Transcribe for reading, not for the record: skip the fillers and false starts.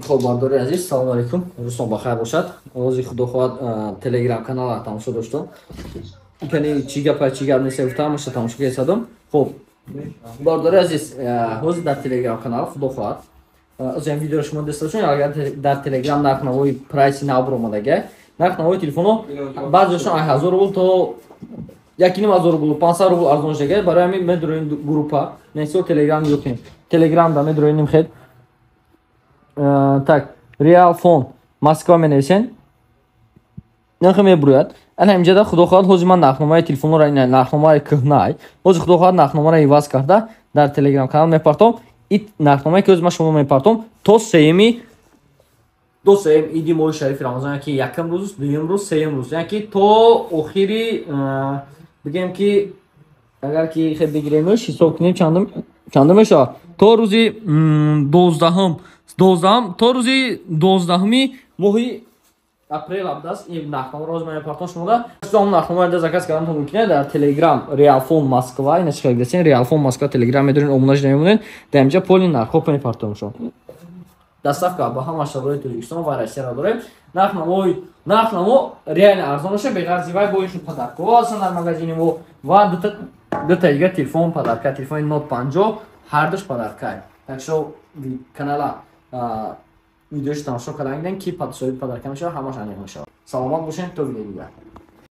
خب برداری عزیز سلام علیکم روزتون بخیر باشد روزی خدا خواهد تلگرام کانال تماشا داشتم کنی چی گپ نیست گفتم مش تماشا کردم خب برداری عزیز روز در تلگرام کانال خدا خواهد از این ویدیو شما داشته باشین اگر در تلگرام нарх навои прайси нав буромадаga нарх навои телефону баъзешон 1000 рубл то 1500 рубл 500 рубл арзон шуда барои ҳамин медуроин группа несо телеграм юхим телеграм да медуроиним хед так Real Phone Moskva menesen нархи мебурояд ана инҷода худо хоҳад ҳозир ман нархномаи телефонро нархномаи кӯҳнай ҳозир худо хоҳад нархномаро иваз карда дар телеграм канал мепартом ит нархномае ки ҳозир ман шумо мепартом то сеюми иди моҳи шарифи рамазон яки якум рӯз дуюм рӯз сеюм рӯз яки то охири бигем ки агар ки хеб бигиремш ҳисоб кунем чандум мешавад то рӯзи 12 то рӯзи 12 моҳи апрел абдаст ин нархномаро ҳозир ман мепартом шумода ҳам нархномаро да заказ кардам мумкине дар телеграм Real Phone Moskva ина чиқар гирасен Real Phone Moskva телеграм медорин омӯнаш намемонен дар инҷа поли нархҳо мепартом шумо доставка ба ҳама шаҳрҳои Тоҷикистон ва Россияро дорем нархнамо реально арзон аша беғарзи вай бо ишо подаркҳо ҳастанд дар магазини мо ва дута дига телефон подарка телефони Note 50 ҳардуш подарка так шо канала видеош тамошо кардан ки соҳиби подарка мешавад ҳамаш аниқ мешавад саломат бошед то видеои дигар